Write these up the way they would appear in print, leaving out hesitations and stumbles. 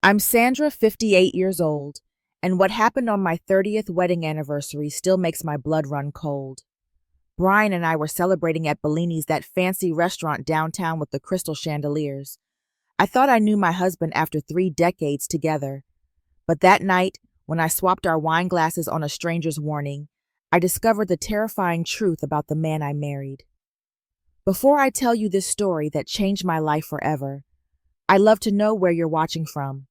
I'm Sandra, 58 years old, and what happened on my 30th wedding anniversary still makes my blood run cold. Brian and I were celebrating at Bellini's, that fancy restaurant downtown with the crystal chandeliers. I thought I knew my husband after 3 decades together, but that night, when I swapped our wine glasses on a stranger's warning, I discovered the terrifying truth about the man I married. Before I tell you this story that changed my life forever, I'd love to know where you're watching from.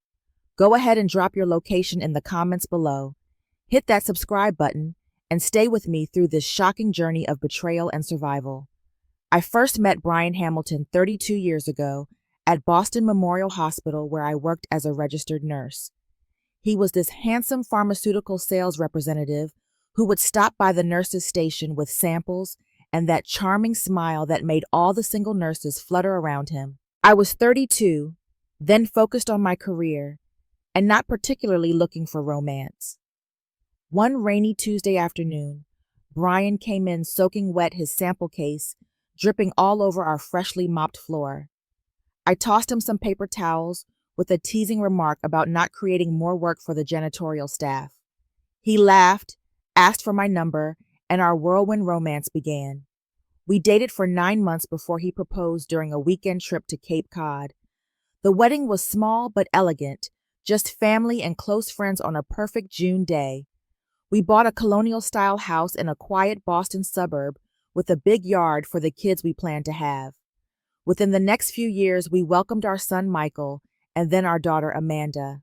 Go ahead and drop your location in the comments below. Hit that subscribe button and stay with me through this shocking journey of betrayal and survival. I first met Brian Hamilton 32 years ago at Boston Memorial Hospital, where I worked as a registered nurse. He was this handsome pharmaceutical sales representative who would stop by the nurses' station with samples and that charming smile that made all the single nurses flutter around him. I was 32, then focused on my career, and not particularly looking for romance. One rainy Tuesday afternoon, Brian came in soaking wet, his sample case dripping all over our freshly mopped floor. I tossed him some paper towels with a teasing remark about not creating more work for the janitorial staff. He laughed, asked for my number, and our whirlwind romance began. We dated for 9 months before he proposed during a weekend trip to Cape Cod. The wedding was small but elegant, just family and close friends on a perfect June day. We bought a colonial-style house in a quiet Boston suburb with a big yard for the kids we planned to have. Within the next few years, we welcomed our son Michael and then our daughter Amanda.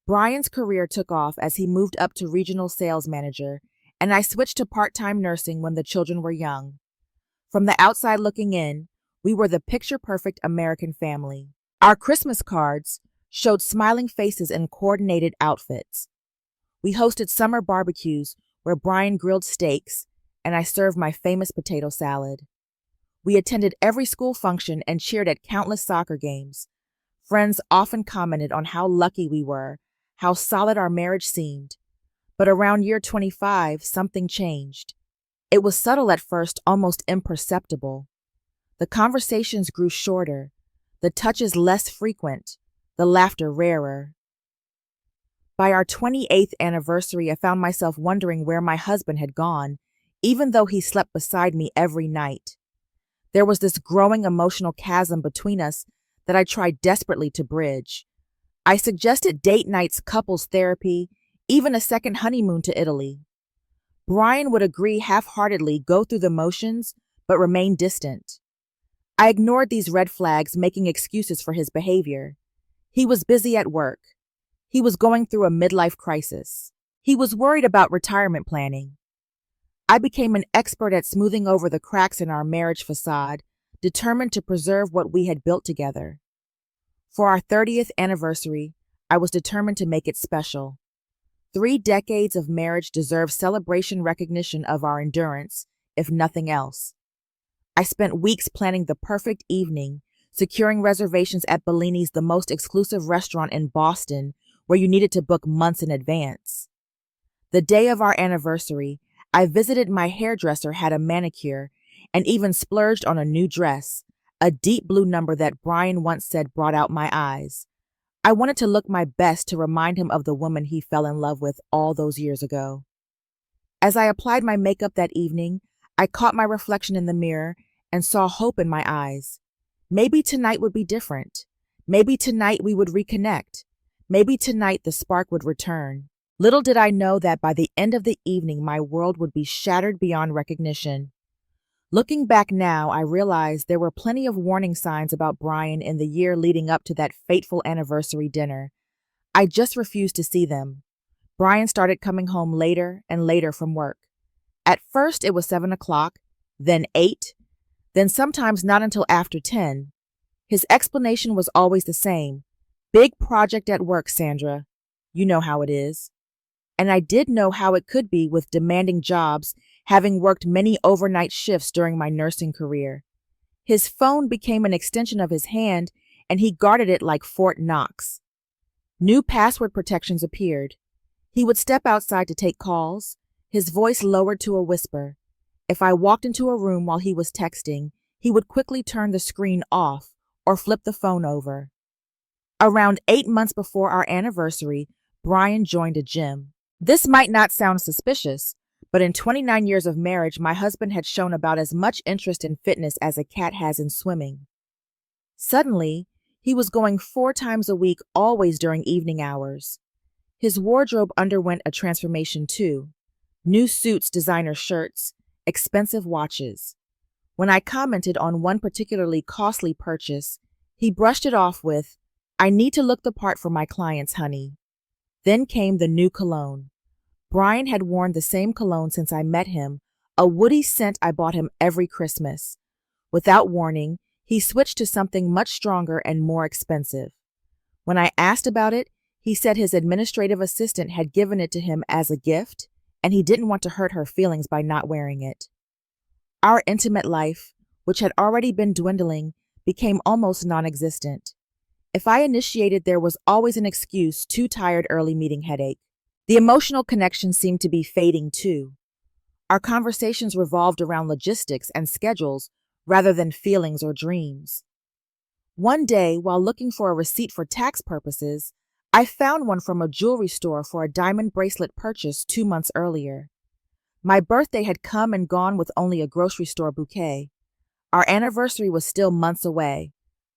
Brian's career took off as he moved up to regional sales manager, and I switched to part-time nursing when the children were young. From the outside looking in, we were the picture-perfect American family. Our Christmas cards showed smiling faces in coordinated outfits. We hosted summer barbecues where Brian grilled steaks and I served my famous potato salad. We attended every school function and cheered at countless soccer games. Friends often commented on how lucky we were, how solid our marriage seemed. But around year 25, something changed. It was subtle at first, almost imperceptible. The conversations grew shorter, the touches less frequent, the laughter rarer. By our 28th anniversary, I found myself wondering where my husband had gone, even though he slept beside me every night. There was this growing emotional chasm between us that I tried desperately to bridge. I suggested date nights, couples therapy, even a second honeymoon to Italy. Brian would agree half-heartedly, go through the motions, but remain distant. I ignored these red flags, making excuses for his behavior. He was busy at work. He was going through a midlife crisis. He was worried about retirement planning. I became an expert at smoothing over the cracks in our marriage facade, determined to preserve what we had built together. For our 30th anniversary, I was determined to make it special. 3 decades of marriage deserve celebration, recognition of our endurance, if nothing else. I spent weeks planning the perfect evening, securing reservations at Bellini's, the most exclusive restaurant in Boston, where you needed to book months in advance. The day of our anniversary, I visited my hairdresser, had a manicure, and even splurged on a new dress, a deep blue number that Brian once said brought out my eyes. I wanted to look my best to remind him of the woman he fell in love with all those years ago. As I applied my makeup that evening, I caught my reflection in the mirror and saw hope in my eyes. Maybe tonight would be different. Maybe tonight we would reconnect. Maybe tonight the spark would return. Little did I know that by the end of the evening, my world would be shattered beyond recognition. Looking back now, I realized there were plenty of warning signs about Brian in the year leading up to that fateful anniversary dinner. I just refused to see them. Brian started coming home later and later from work. At first, it was 7 o'clock, then 8, then sometimes not until after 10. His explanation was always the same. Big project at work, Sandra. You know how it is. And I did know how it could be with demanding jobs, having worked many overnight shifts during my nursing career. His phone became an extension of his hand, and he guarded it like Fort Knox. New password protections appeared. He would step outside to take calls, his voice lowered to a whisper. If I walked into a room while he was texting, he would quickly turn the screen off or flip the phone over. Around 8 months before our anniversary, Brian joined a gym. This might not sound suspicious, but in 29 years of marriage, my husband had shown about as much interest in fitness as a cat has in swimming. Suddenly, he was going 4 times a week, always during evening hours. His wardrobe underwent a transformation too. New suits, designer shirts, expensive watches. When I commented on one particularly costly purchase, he brushed it off with, "I need to look the part for my clients, honey." Then came the new cologne. Brian had worn the same cologne since I met him, a woody scent I bought him every Christmas. Without warning, he switched to something much stronger and more expensive. When I asked about it, he said his administrative assistant had given it to him as a gift, and he didn't want to hurt her feelings by not wearing it. Our intimate life, which had already been dwindling, became almost non-existent. If I initiated, there was always an excuse: too tired, early meeting, headache. The emotional connection seemed to be fading too. Our conversations revolved around logistics and schedules rather than feelings or dreams. One day, while looking for a receipt for tax purposes, I found one from a jewelry store for a diamond bracelet purchased 2 months earlier. My birthday had come and gone with only a grocery store bouquet. Our anniversary was still months away.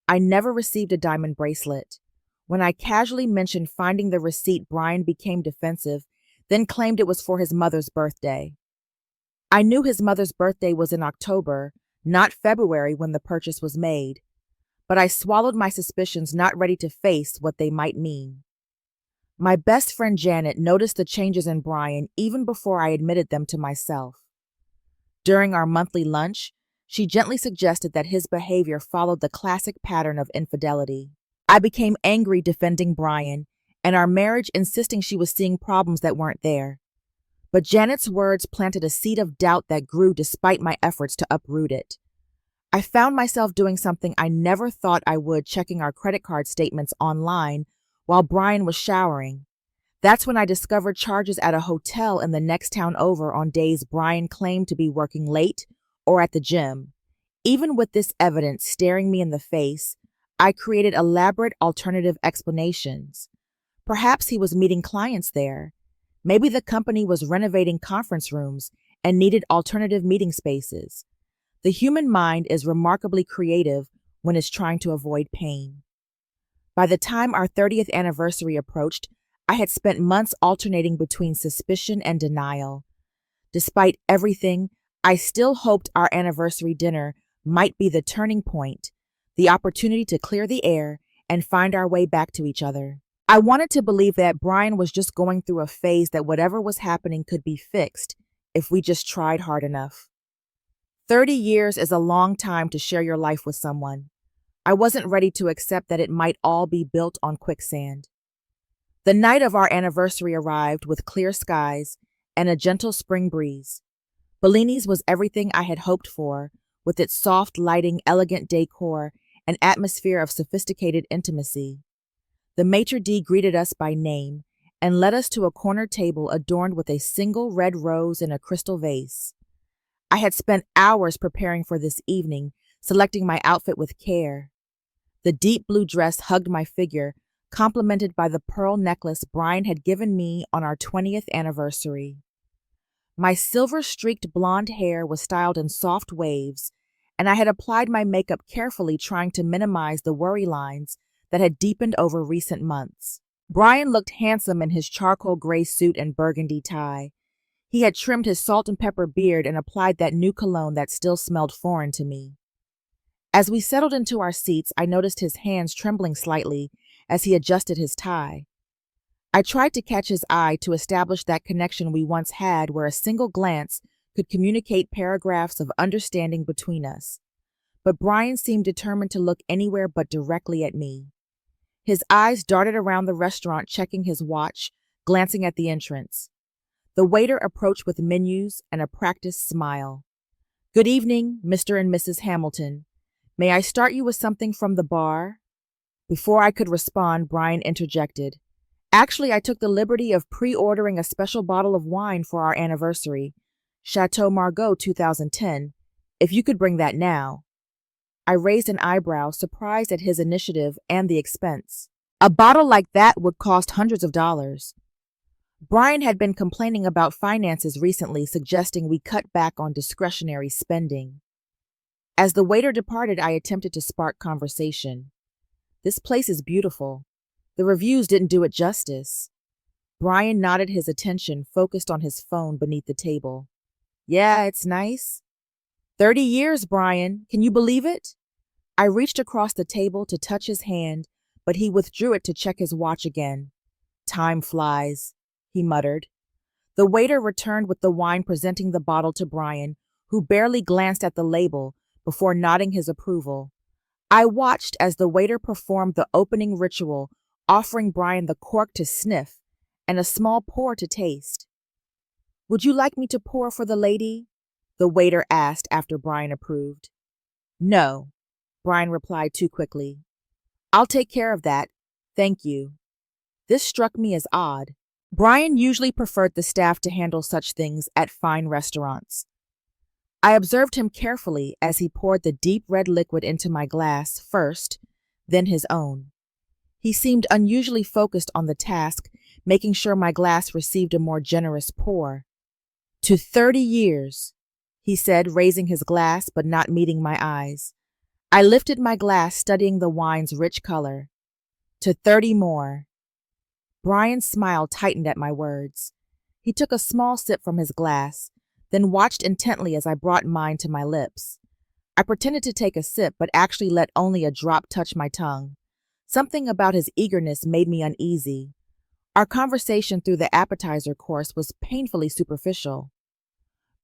I never received a diamond bracelet. When I casually mentioned finding the receipt, Brian became defensive, then claimed it was for his mother's birthday. I knew his mother's birthday was in October, not February when the purchase was made, but I swallowed my suspicions, not ready to face what they might mean. My best friend Janet noticed the changes in Brian even before I admitted them to myself. During our monthly lunch, she gently suggested that his behavior followed the classic pattern of infidelity. I became angry, defending Brian, and our marriage, insisting she was seeing problems that weren't there. But Janet's words planted a seed of doubt that grew despite my efforts to uproot it. I found myself doing something I never thought I would, checking our credit card statements online while Brian was showering. That's when I discovered charges at a hotel in the next town over on days Brian claimed to be working late or at the gym. Even with this evidence staring me in the face, I created elaborate alternative explanations. Perhaps he was meeting clients there. Maybe the company was renovating conference rooms and needed alternative meeting spaces. The human mind is remarkably creative when it's trying to avoid pain. By the time our 30th anniversary approached, I had spent months alternating between suspicion and denial. Despite everything, I still hoped our anniversary dinner might be the turning point, the opportunity to clear the air and find our way back to each other. I wanted to believe that Brian was just going through a phase, that whatever was happening could be fixed if we just tried hard enough. 30 years is a long time to share your life with someone. I wasn't ready to accept that it might all be built on quicksand. The night of our anniversary arrived with clear skies and a gentle spring breeze. Bellini's was everything I had hoped for, with its soft lighting, elegant decor, and atmosphere of sophisticated intimacy. The maitre d' greeted us by name and led us to a corner table adorned with a single red rose in a crystal vase. I had spent hours preparing for this evening, selecting my outfit with care. The deep blue dress hugged my figure, complemented by the pearl necklace Brian had given me on our 20th anniversary. My silver-streaked blonde hair was styled in soft waves, and I had applied my makeup carefully, trying to minimize the worry lines that had deepened over recent months. Brian looked handsome in his charcoal gray suit and burgundy tie. He had trimmed his salt and pepper beard and applied that new cologne that still smelled foreign to me. As we settled into our seats, I noticed his hands trembling slightly as he adjusted his tie. I tried to catch his eye to establish that connection we once had, where a single glance could communicate paragraphs of understanding between us. But Brian seemed determined to look anywhere but directly at me. His eyes darted around the restaurant, checking his watch, glancing at the entrance. The waiter approached with menus and a practiced smile. "Good evening, Mr. and Mrs. Hamilton. May I start you with something from the bar?" Before I could respond, Brian interjected. "Actually, I took the liberty of pre-ordering a special bottle of wine for our anniversary, Chateau Margaux 2010, if you could bring that now." I raised an eyebrow, surprised at his initiative and the expense. A bottle like that would cost hundreds of dollars. Brian had been complaining about finances recently, suggesting we cut back on discretionary spending. As the waiter departed, I attempted to spark conversation. This place is beautiful. The reviews didn't do it justice. Brian nodded, his attention focused on his phone beneath the table. Yeah, it's nice. 30 years, Brian. Can you believe it? I reached across the table to touch his hand, but he withdrew it to check his watch again. Time flies, he muttered. The waiter returned with the wine, presenting the bottle to Brian, who barely glanced at the label before nodding his approval. I watched as the waiter performed the opening ritual, offering Brian the cork to sniff and a small pour to taste. Would you like me to pour for the lady? The waiter asked after Brian approved. No, Brian replied too quickly. I'll take care of that, thank you. This struck me as odd. Brian usually preferred the staff to handle such things at fine restaurants. I observed him carefully as he poured the deep red liquid into my glass first, then his own. He seemed unusually focused on the task, making sure my glass received a more generous pour. To 30 years, he said, raising his glass but not meeting my eyes. I lifted my glass, studying the wine's rich color. To 30 more. Brian's smile tightened at my words. He took a small sip from his glass, then watched intently as I brought mine to my lips. I pretended to take a sip, but actually let only a drop touch my tongue. Something about his eagerness made me uneasy. Our conversation through the appetizer course was painfully superficial.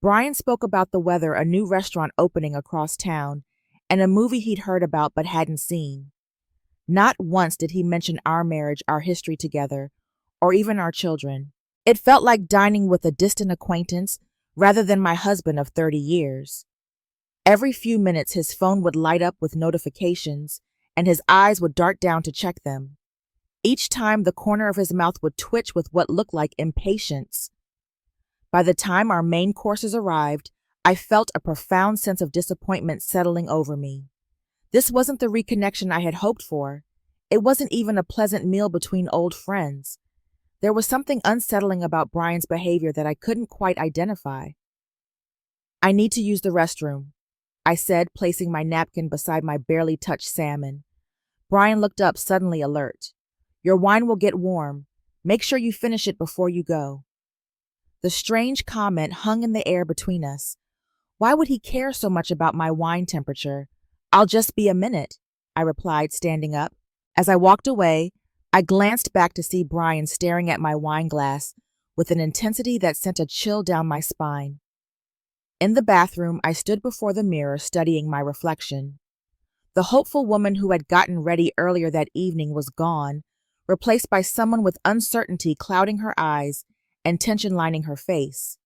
Brian spoke about the weather, a new restaurant opening across town, and a movie he'd heard about but hadn't seen. Not once did he mention our marriage, our history together, or even our children. It felt like dining with a distant acquaintance rather than my husband of 30 years. Every few minutes his phone would light up with notifications, and his eyes would dart down to check them. Each time the corner of his mouth would twitch with what looked like impatience. By the time our main courses arrived, I felt a profound sense of disappointment settling over me. This wasn't the reconnection I had hoped for. It wasn't even a pleasant meal between old friends. There was something unsettling about Brian's behavior that I couldn't quite identify. I need to use the restroom, I said, placing my napkin beside my barely touched salmon. Brian looked up, suddenly alert. Your wine will get warm. Make sure you finish it before you go. The strange comment hung in the air between us. Why would he care so much about my wine temperature? I'll just be a minute, I replied, standing up. As I walked away, I glanced back to see Brian staring at my wine glass with an intensity that sent a chill down my spine. In the bathroom, I stood before the mirror studying my reflection. The hopeful woman who had gotten ready earlier that evening was gone, replaced by someone with uncertainty clouding her eyes and tension lining her face.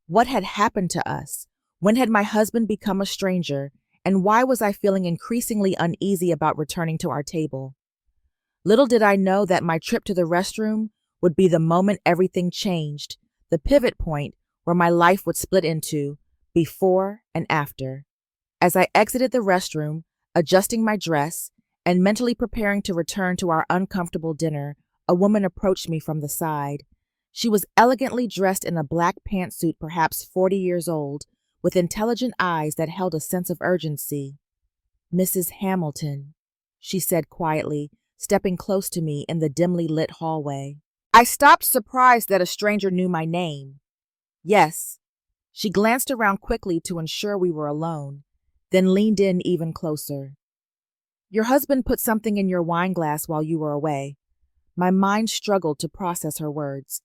What had happened to us? When had my husband become a stranger, and why was I feeling increasingly uneasy about returning to our table? Little did I know that my trip to the restroom would be the moment everything changed, the pivot point where my life would split into before and after. As I exited the restroom, adjusting my dress, and mentally preparing to return to our uncomfortable dinner, a woman approached me from the side. She was elegantly dressed in a black pantsuit, perhaps 40 years old, with intelligent eyes that held a sense of urgency. Mrs. Hamilton, she said quietly, stepping close to me in the dimly lit hallway. I stopped, surprised that a stranger knew my name. Yes. She glanced around quickly to ensure we were alone, then leaned in even closer. Your husband put something in your wine glass while you were away. My mind struggled to process her words.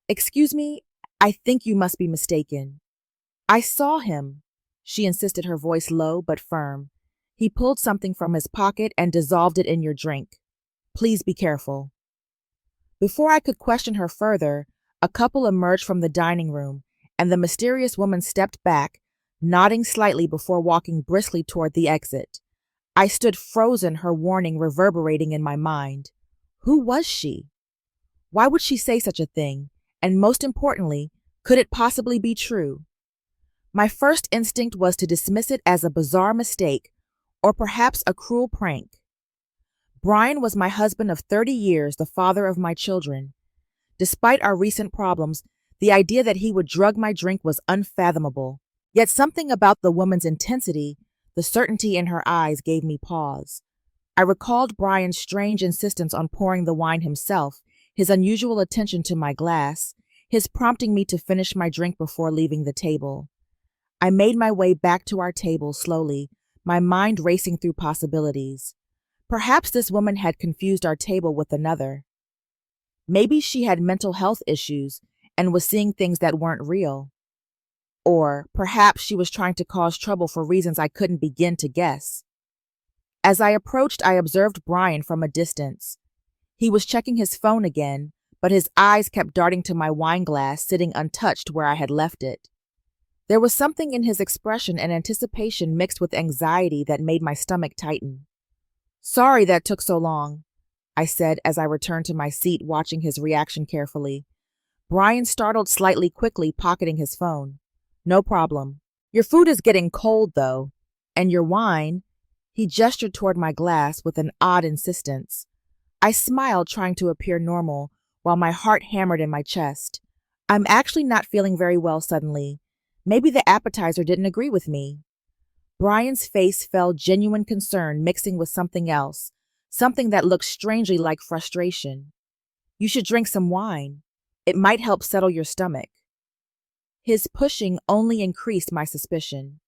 Excuse me, I think you must be mistaken. I saw him, she insisted, her voice low but firm. He pulled something from his pocket and dissolved it in your drink. Please be careful. Before I could question her further, a couple emerged from the dining room, and the mysterious woman stepped back, nodding slightly before walking briskly toward the exit. I stood frozen, her warning reverberating in my mind. Who was she? Why would she say such a thing? And most importantly, could it possibly be true? My first instinct was to dismiss it as a bizarre mistake, or perhaps a cruel prank. Brian was my husband of 30 years, the father of my children. Despite our recent problems, the idea that he would drug my drink was unfathomable. Yet something about the woman's intensity, the certainty in her eyes, gave me pause. I recalled Brian's strange insistence on pouring the wine himself, his unusual attention to my glass, his prompting me to finish my drink before leaving the table. I made my way back to our table slowly, my mind racing through possibilities. Perhaps this woman had confused our table with another. Maybe she had mental health issues and was seeing things that weren't real. Or perhaps she was trying to cause trouble for reasons I couldn't begin to guess. As I approached, I observed Brian from a distance. He was checking his phone again, but his eyes kept darting to my wine glass sitting untouched where I had left it. There was something in his expression and anticipation mixed with anxiety that made my stomach tighten. "Sorry that took so long," I said as I returned to my seat, watching his reaction carefully. Brian startled slightly, quickly pocketing his phone. "No problem. Your food is getting cold, though. And your wine." He gestured toward my glass with an odd insistence. I smiled, trying to appear normal, while my heart hammered in my chest. I'm actually not feeling very well suddenly. Maybe the appetizer didn't agree with me. Brian's face fell genuine concern mixing with something else, something that looked strangely like frustration. "You should drink some wine. It might help settle your stomach." His pushing only increased my suspicion.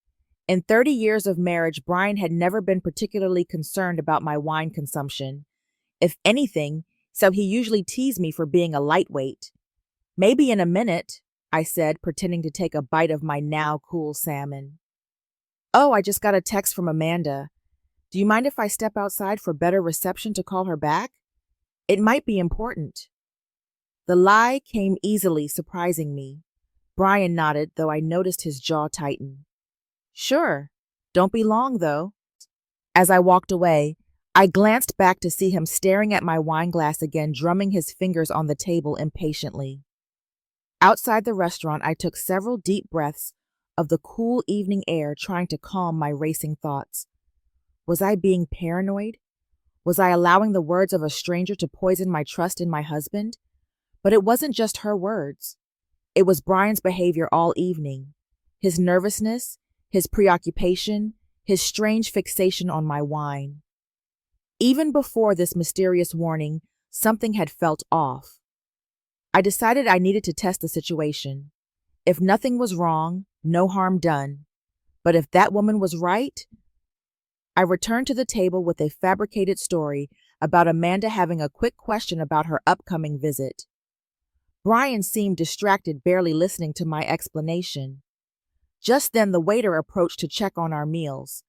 In 30 years of marriage, Brian had never been particularly concerned about my wine consumption. If anything, so he usually teased me for being a lightweight. "Maybe in a minute," I said, pretending to take a bite of my now cool salmon. "Oh, I just got a text from Amanda. Do you mind if I step outside for better reception to call her back? It might be important." The lie came easily, surprising me. Brian nodded, though I noticed his jaw tighten. "Sure. Don't be long, though." As I walked away, I glanced back to see him staring at my wine glass again, drumming his fingers on the table impatiently. Outside the restaurant, I took several deep breaths of the cool evening air, trying to calm my racing thoughts. Was I being paranoid? Was I allowing the words of a stranger to poison my trust in my husband? But it wasn't just her words. It was Brian's behavior all evening. His nervousness, his preoccupation, his strange fixation on my wine. Even before this mysterious warning, something had felt off. I decided I needed to test the situation. If nothing was wrong, no harm done. But if that woman was right? I returned to the table with a fabricated story about Amanda having a quick question about her upcoming visit. Brian seemed distracted, barely listening to my explanation. Just then the waiter approached to check on our meals.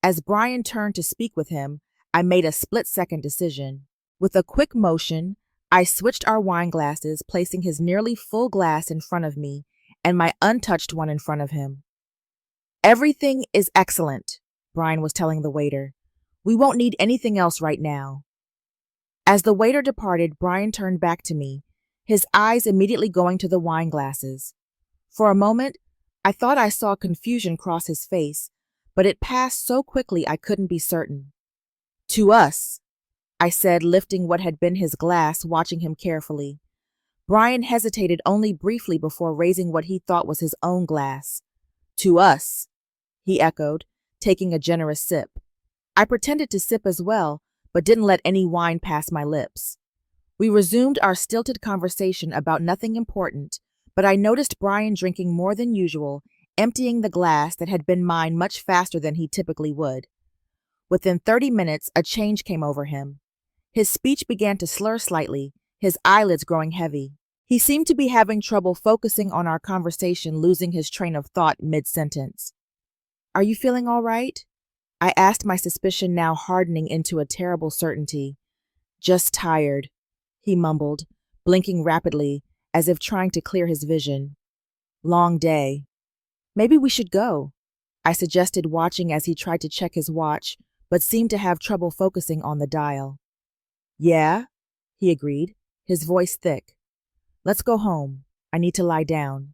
As Brian turned to speak with him, I made a split-second decision. With a quick motion, I switched our wine glasses, placing his nearly full glass in front of me and my untouched one in front of him. "Everything is excellent," Brian was telling the waiter. "We won't need anything else right now." As the waiter departed, Brian turned back to me, his eyes immediately going to the wine glasses. For a moment, I thought I saw confusion cross his face, but it passed so quickly I couldn't be certain. "To us," I said, lifting what had been his glass, watching him carefully. Brian hesitated only briefly before raising what he thought was his own glass. "To us," he echoed, taking a generous sip. I pretended to sip as well, but didn't let any wine pass my lips. We resumed our stilted conversation about nothing important, but I noticed Brian drinking more than usual, emptying the glass that had been mine much faster than he typically would. Within 30 minutes, a change came over him. His speech began to slur slightly, his eyelids growing heavy. He seemed to be having trouble focusing on our conversation, losing his train of thought mid-sentence. "Are you feeling all right?" I asked, my suspicion now hardening into a terrible certainty. "Just tired," he mumbled, blinking rapidly, as if trying to clear his vision. "Long day. Maybe we should go," I suggested, watching as he tried to check his watch, but seemed to have trouble focusing on the dial. "Yeah," he agreed, his voice thick. "Let's go home. I need to lie down."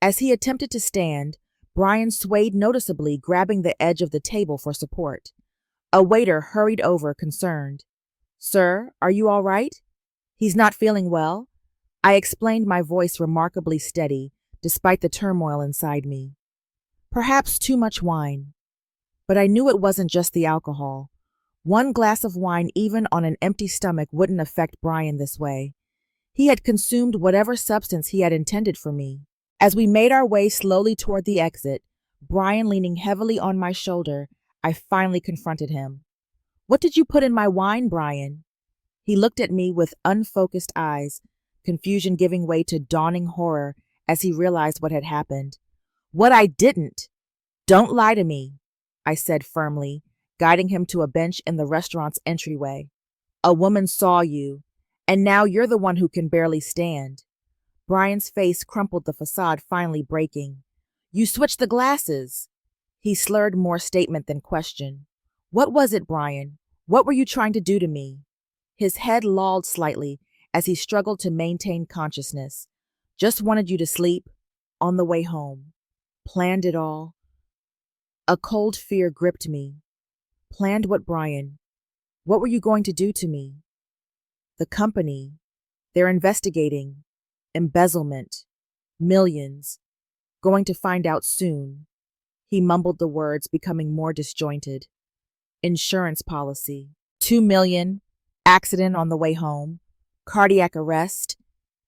As he attempted to stand, Brian swayed noticeably, grabbing the edge of the table for support. A waiter hurried over, concerned. Sir, are you all right? He's not feeling well. I explained, my voice remarkably steady, despite the turmoil inside me. Perhaps too much wine. But I knew it wasn't just the alcohol. One glass of wine, even on an empty stomach, wouldn't affect Brian this way. He had consumed whatever substance he had intended for me. As we made our way slowly toward the exit, Brian leaning heavily on my shoulder, I finally confronted him. What did you put in my wine, Brian? He looked at me with unfocused eyes, confusion giving way to dawning horror as he realized what had happened. What I didn't. Don't lie to me, I said firmly, guiding him to a bench in the restaurant's entryway. A woman saw you, and now you're the one who can barely stand. Brian's face crumpled, the facade finally breaking. You switched the glasses. He slurred, more statement than question. What was it, Brian? What were you trying to do to me? His head lolled slightly as he struggled to maintain consciousness. Just wanted you to sleep. On the way home. Planned it all. A cold fear gripped me. Planned what, Brian? What were you going to do to me? The company. They're investigating. Embezzlement. Millions. Going to find out soon. He mumbled the words, becoming more disjointed. Insurance policy. 2 million. Accident on the way home. Cardiac arrest.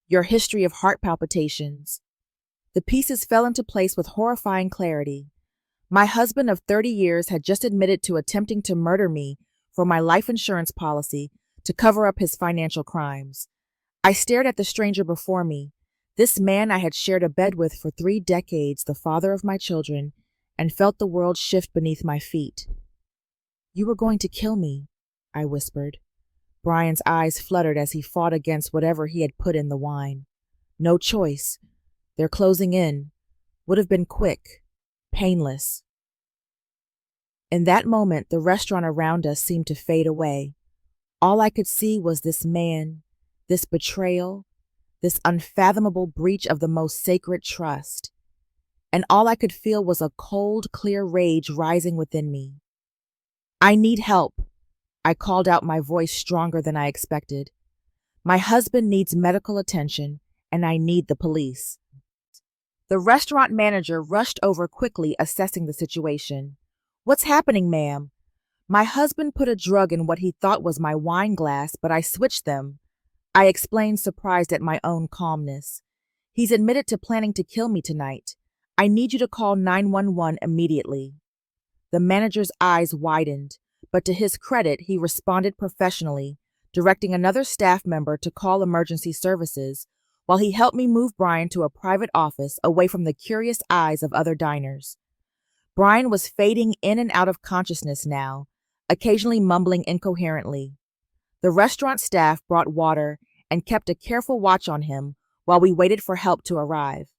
Your history of heart palpitations. The pieces fell into place with horrifying clarity. My husband of 30 years had just admitted to attempting to murder me for my life insurance policy to cover up his financial crimes. I stared at the stranger before me, this man I had shared a bed with for 3 decades, the father of my children, and felt the world shift beneath my feet. You were going to kill me, I whispered. Brian's eyes fluttered as he fought against whatever he had put in the wine. No choice. They're closing in. Would have been quick, painless. In that moment, the restaurant around us seemed to fade away. All I could see was this man, this betrayal, this unfathomable breach of the most sacred trust. And all I could feel was a cold, clear rage rising within me. I need help, I called out, my voice stronger than I expected. My husband needs medical attention, and I need the police. The restaurant manager rushed over quickly, assessing the situation. What's happening, ma'am? My husband put a drug in what he thought was my wine glass, but I switched them. I explained, surprised at my own calmness. He's admitted to planning to kill me tonight. I need you to call 911 immediately. The manager's eyes widened, but to his credit, he responded professionally, directing another staff member to call emergency services, while he helped me move Brian to a private office away from the curious eyes of other diners. Brian was fading in and out of consciousness now, occasionally mumbling incoherently. The restaurant staff brought water and kept a careful watch on him while we waited for help to arrive.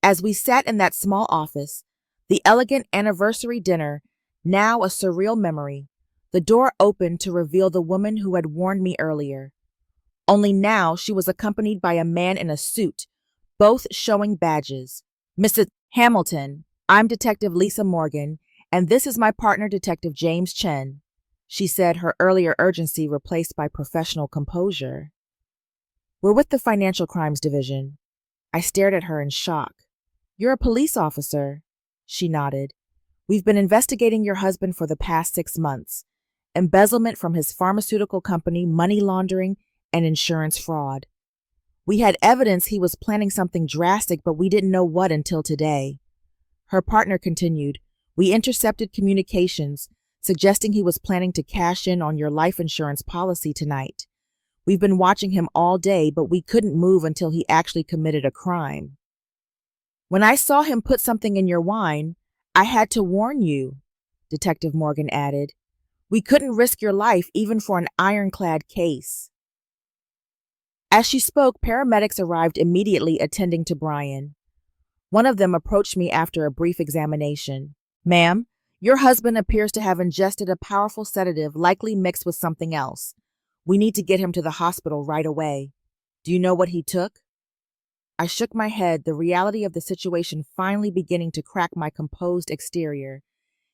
As we sat in that small office, the elegant anniversary dinner, now a surreal memory, the door opened to reveal the woman who had warned me earlier. Only now she was accompanied by a man in a suit, both showing badges. Mrs. Hamilton, I'm Detective Lisa Morgan, and this is my partner, Detective James Chen, she said, her earlier urgency replaced by professional composure. We're with the Financial Crimes Division. I stared at her in shock. You're a police officer, she nodded. We've been investigating your husband for the past 6 months. Embezzlement from his pharmaceutical company, money laundering, and insurance fraud. We had evidence he was planning something drastic, but we didn't know what until today. Her partner continued, we intercepted communications suggesting he was planning to cash in on your life insurance policy tonight. We've been watching him all day, but we couldn't move until he actually committed a crime. When I saw him put something in your wine, I had to warn you, Detective Morgan added. We couldn't risk your life even for an ironclad case. As she spoke, paramedics arrived immediately, attending to Brian. One of them approached me after a brief examination. Ma'am, your husband appears to have ingested a powerful sedative, likely mixed with something else. We need to get him to the hospital right away. Do you know what he took? I shook my head, the reality of the situation finally beginning to crack my composed exterior.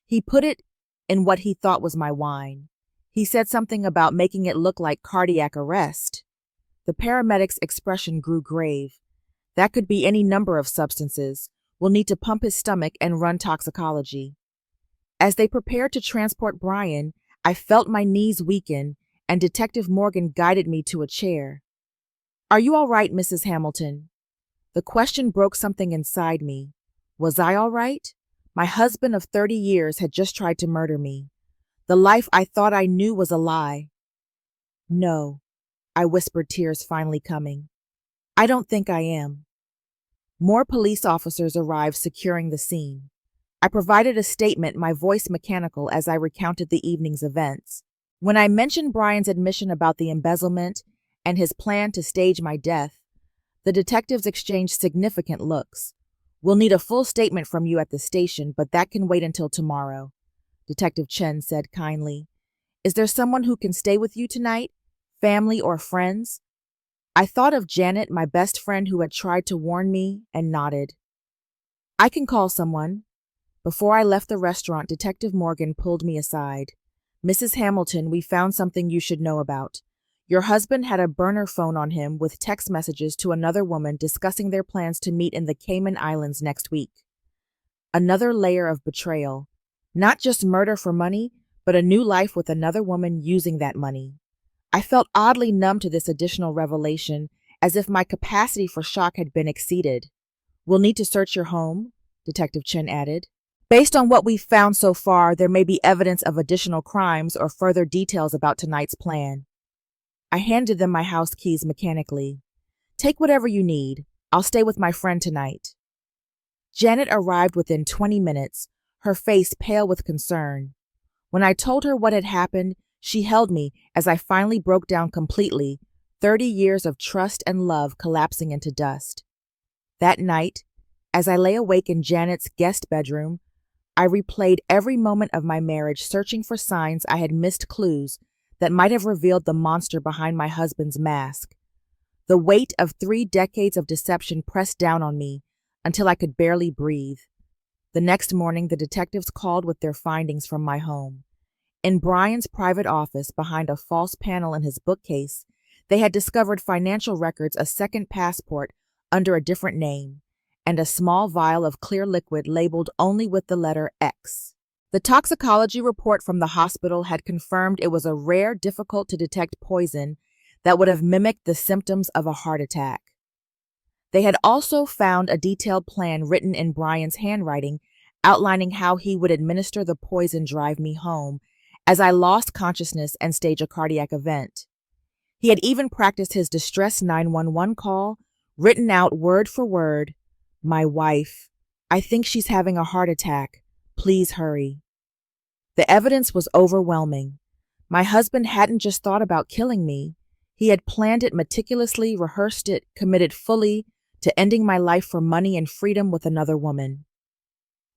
He put it in what he thought was my wine. He said something about making it look like cardiac arrest. The paramedic's expression grew grave. That could be any number of substances. We'll need to pump his stomach and run toxicology. As they prepared to transport Brian, I felt my knees weaken, and Detective Morgan guided me to a chair. "Are you all right, Mrs. Hamilton?" The question broke something inside me. Was I all right? My husband of 30 years had just tried to murder me. The life I thought I knew was a lie. "No," I whispered, tears finally coming. "I don't think I am." More police officers arrived, securing the scene. I provided a statement, my voice mechanical, as I recounted the evening's events. When I mentioned Brian's admission about the embezzlement and his plan to stage my death, the detectives exchanged significant looks. "We'll need a full statement from you at the station, but that can wait until tomorrow," Detective Chen said kindly. "Is there someone who can stay with you tonight? Family or friends?" I thought of Janet, my best friend who had tried to warn me, and nodded. "I can call someone." Before I left the restaurant, Detective Morgan pulled me aside. "Mrs. Hamilton, we found something you should know about. Your husband had a burner phone on him with text messages to another woman discussing their plans to meet in the Cayman Islands next week." Another layer of betrayal. Not just murder for money, but a new life with another woman using that money. I felt oddly numb to this additional revelation, as if my capacity for shock had been exceeded. "We'll need to search your home," Detective Chen added. "Based on what we've found so far, there may be evidence of additional crimes or further details about tonight's plan." I handed them my house keys mechanically. "Take whatever you need. I'll stay with my friend tonight." Janet arrived within 20 minutes, her face pale with concern. When I told her what had happened, she held me as I finally broke down completely, 30 years of trust and love collapsing into dust. That night, as I lay awake in Janet's guest bedroom, I replayed every moment of my marriage, searching for signs I had missed, clues that might have revealed the monster behind my husband's mask. The weight of 3 decades of deception pressed down on me until I could barely breathe. The next morning, the detectives called with their findings from my home. In Brian's private office, behind a false panel in his bookcase, they had discovered financial records, a second passport under a different name, and a small vial of clear liquid labeled only with the letter X. The toxicology report from the hospital had confirmed it was a rare, difficult-to-detect poison that would have mimicked the symptoms of a heart attack. They had also found a detailed plan written in Brian's handwriting outlining how he would administer the poison, drive me home, as I lost consciousness and stage a cardiac event. He had even practiced his distress 911 call, written out word for word, "My wife, I think she's having a heart attack. Please hurry." The evidence was overwhelming. My husband hadn't just thought about killing me. He had planned it meticulously, rehearsed it, committed fully to ending my life for money and freedom with another woman.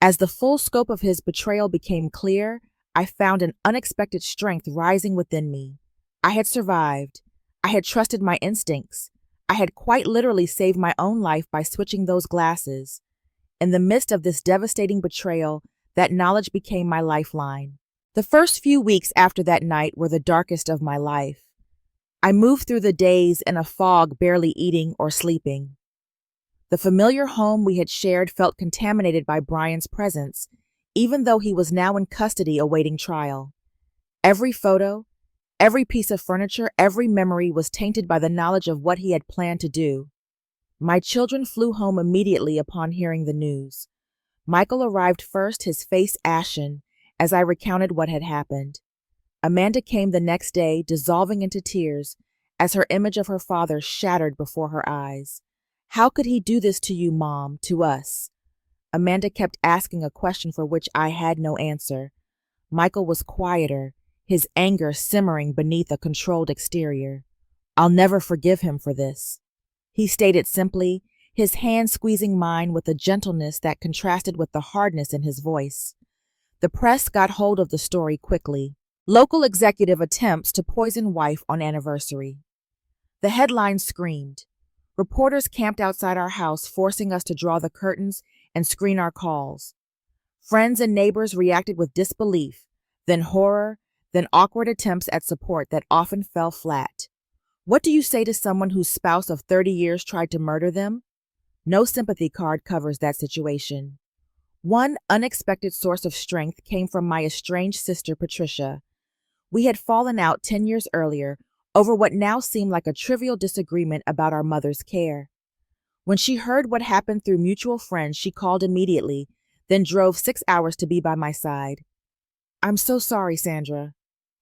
As the full scope of his betrayal became clear, I found an unexpected strength rising within me. I had survived. I had trusted my instincts. I had quite literally saved my own life by switching those glasses. In the midst of this devastating betrayal, that knowledge became my lifeline. The first few weeks after that night were the darkest of my life. I moved through the days in a fog, barely eating or sleeping. The familiar home we had shared felt contaminated by Brian's presence, even though he was now in custody awaiting trial. Every photo, every piece of furniture, every memory was tainted by the knowledge of what he had planned to do. My children flew home immediately upon hearing the news. Michael arrived first, his face ashen, as I recounted what had happened. Amanda came the next day, dissolving into tears, as her image of her father shattered before her eyes. "How could he do this to you, Mom, to us?" Amanda kept asking a question for which I had no answer. Michael was quieter, his anger simmering beneath a controlled exterior. "I'll never forgive him for this," he stated simply, his hand squeezing mine with a gentleness that contrasted with the hardness in his voice. The press got hold of the story quickly. "Local executive attempts to poison wife on anniversary." The headline screamed. Reporters camped outside our house, forcing us to draw the curtains and screen our calls. Friends and neighbors reacted with disbelief, then horror, then awkward attempts at support that often fell flat. What do you say to someone whose spouse of 30 years tried to murder them? No sympathy card covers that situation. One unexpected source of strength came from my estranged sister, Patricia. We had fallen out 10 years earlier over what now seemed like a trivial disagreement about our mother's care. When she heard what happened through mutual friends, she called immediately, then drove 6 hours to be by my side. "I'm so sorry, Sandra,"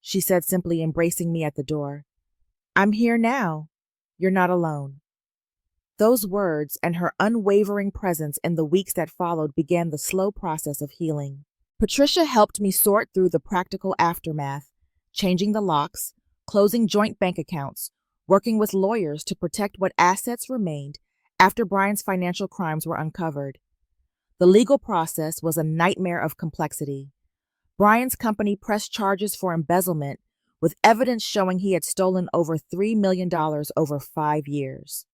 she said, simply embracing me at the door. "I'm here now. You're not alone." Those words and her unwavering presence in the weeks that followed began the slow process of healing. Patricia helped me sort through the practical aftermath, changing the locks, closing joint bank accounts, working with lawyers to protect what assets remained after Brian's financial crimes were uncovered. The legal process was a nightmare of complexity. Brian's company pressed charges for embezzlement, with evidence showing he had stolen over $3 million over 5 years.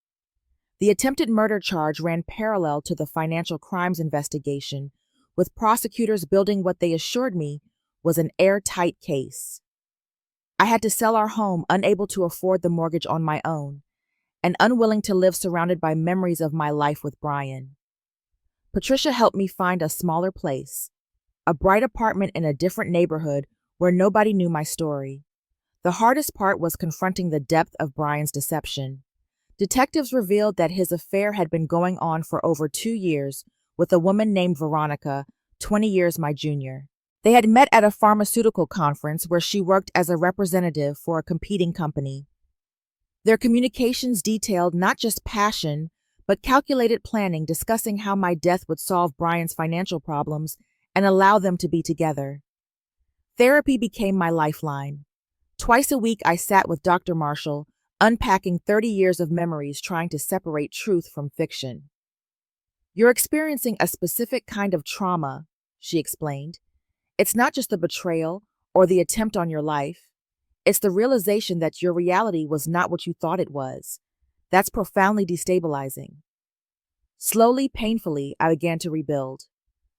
The attempted murder charge ran parallel to the financial crimes investigation, with prosecutors building what they assured me was an airtight case. I had to sell our home, unable to afford the mortgage on my own, and unwilling to live surrounded by memories of my life with Brian. Patricia helped me find a smaller place, a bright apartment in a different neighborhood where nobody knew my story. The hardest part was confronting the depth of Brian's deception. Detectives revealed that his affair had been going on for over 2 years with a woman named Veronica, 20 years my junior. They had met at a pharmaceutical conference where she worked as a representative for a competing company. Their communications detailed not just passion, but calculated planning, discussing how my death would solve Brian's financial problems and allow them to be together. Therapy became my lifeline. Twice a week I sat with Dr. Marshall, unpacking 30 years of memories, trying to separate truth from fiction. "You're experiencing a specific kind of trauma," she explained. "It's not just the betrayal or the attempt on your life. It's the realization that your reality was not what you thought it was. That's profoundly destabilizing." Slowly, painfully, I began to rebuild.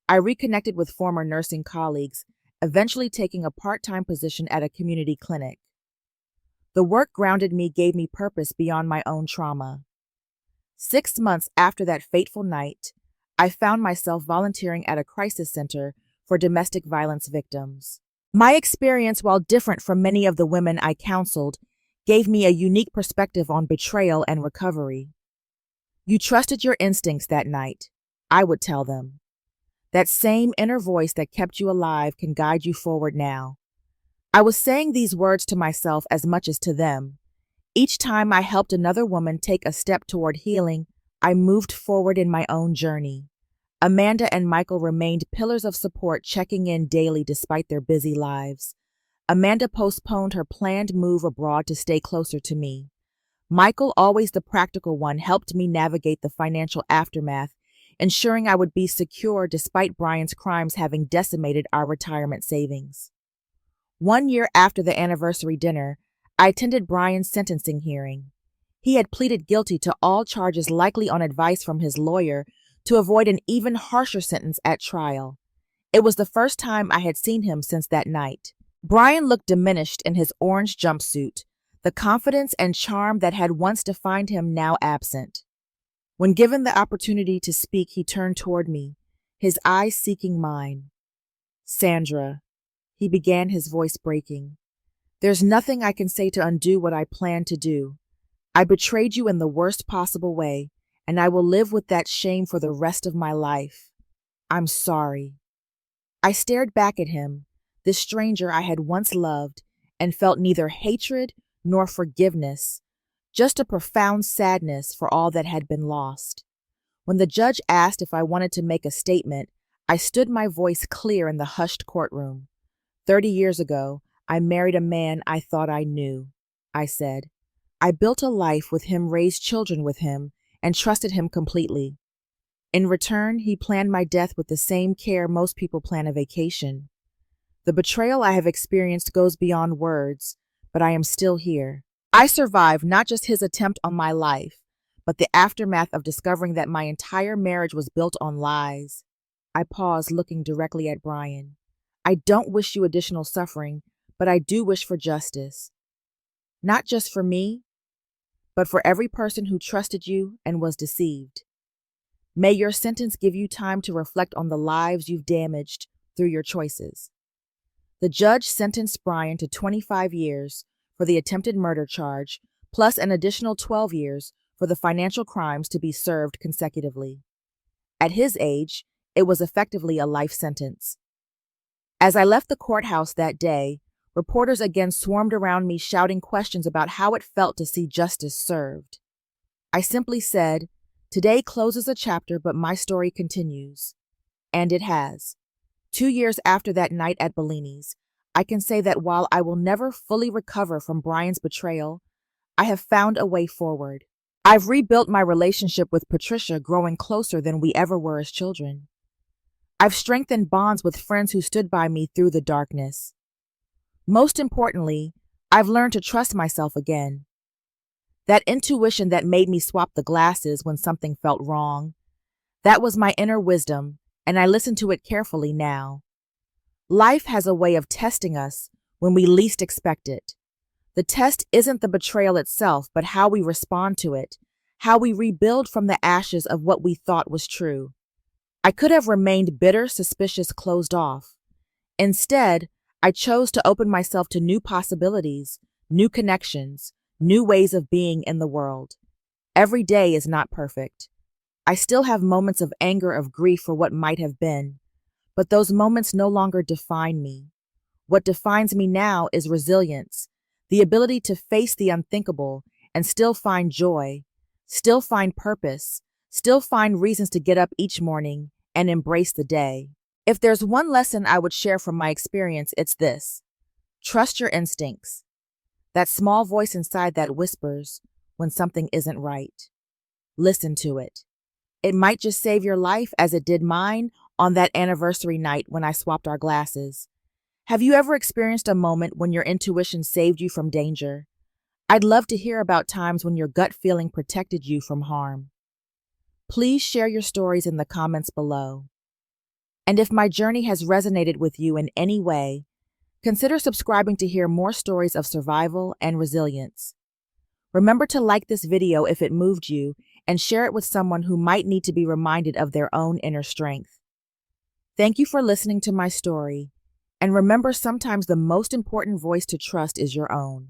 I reconnected with former nursing colleagues, eventually taking a part-time position at a community clinic. The work grounded me, gave me purpose beyond my own trauma. 6 months after that fateful night, I found myself volunteering at a crisis center for domestic violence victims. My experience, while different from many of the women I counseled, gave me a unique perspective on betrayal and recovery. "You trusted your instincts that night," I would tell them. "That same inner voice that kept you alive can guide you forward now." I was saying these words to myself as much as to them. Each time I helped another woman take a step toward healing, I moved forward in my own journey. Amanda and Michael remained pillars of support, checking in daily despite their busy lives. Amanda postponed her planned move abroad to stay closer to me. Michael, always the practical one, helped me navigate the financial aftermath, ensuring I would be secure despite Brian's crimes having decimated our retirement savings. 1 year after the anniversary dinner, I attended Brian's sentencing hearing. He had pleaded guilty to all charges, likely on advice from his lawyer, to avoid an even harsher sentence at trial. It was the first time I had seen him since that night. Brian looked diminished in his orange jumpsuit, the confidence and charm that had once defined him now absent. When given the opportunity to speak, he turned toward me, his eyes seeking mine. "Sandra," he began, his voice breaking, "there's nothing I can say to undo what I plan to do. I betrayed you in the worst possible way, and I will live with that shame for the rest of my life. I'm sorry." I stared back at him, this stranger I had once loved, and felt neither hatred nor forgiveness, just a profound sadness for all that had been lost. When the judge asked if I wanted to make a statement, I stood, my voice clear in the hushed courtroom. 30 years ago, I married a man I thought I knew, I said. I built a life with him, raised children with him, and trusted him completely. In return, he planned my death with the same care most people plan a vacation. The betrayal I have experienced goes beyond words, but I am still here. I survived not just his attempt on my life, but the aftermath of discovering that my entire marriage was built on lies. I paused, looking directly at Brian. I don't wish you additional suffering, but I do wish for justice. Not just for me, but for every person who trusted you and was deceived. May your sentence give you time to reflect on the lives you've damaged through your choices. The judge sentenced Brian to 25 years for the attempted murder charge, plus an additional 12 years for the financial crimes to be served consecutively. At his age, it was effectively a life sentence. As I left the courthouse that day, reporters again swarmed around me shouting questions about how it felt to see justice served. I simply said, "Today closes a chapter, but my story continues." And it has. 2 years after that night at Bellini's, I can say that while I will never fully recover from Brian's betrayal, I have found a way forward. I've rebuilt my relationship with Patricia, growing closer than we ever were as children. I've strengthened bonds with friends who stood by me through the darkness. Most importantly, I've learned to trust myself again. That intuition that made me swap the glasses when something felt wrong, that was my inner wisdom, and I listen to it carefully now. Life has a way of testing us when we least expect it. The test isn't the betrayal itself, but how we respond to it, how we rebuild from the ashes of what we thought was true. I could have remained bitter, suspicious, closed off. Instead, I chose to open myself to new possibilities, new connections, new ways of being in the world. Every day is not perfect. I still have moments of anger, of grief for what might have been, but those moments no longer define me. What defines me now is resilience, the ability to face the unthinkable and still find joy, still find purpose, still find reasons to get up each morning and embrace the day. If there's one lesson I would share from my experience, it's this: trust your instincts. That small voice inside that whispers when something isn't right. Listen to it. It might just save your life as it did mine on that anniversary night when I swapped our glasses. Have you ever experienced a moment when your intuition saved you from danger? I'd love to hear about times when your gut feeling protected you from harm. Please share your stories in the comments below. And if my journey has resonated with you in any way, consider subscribing to hear more stories of survival and resilience. Remember to like this video if it moved you and share it with someone who might need to be reminded of their own inner strength. Thank you for listening to my story, and remember, sometimes the most important voice to trust is your own.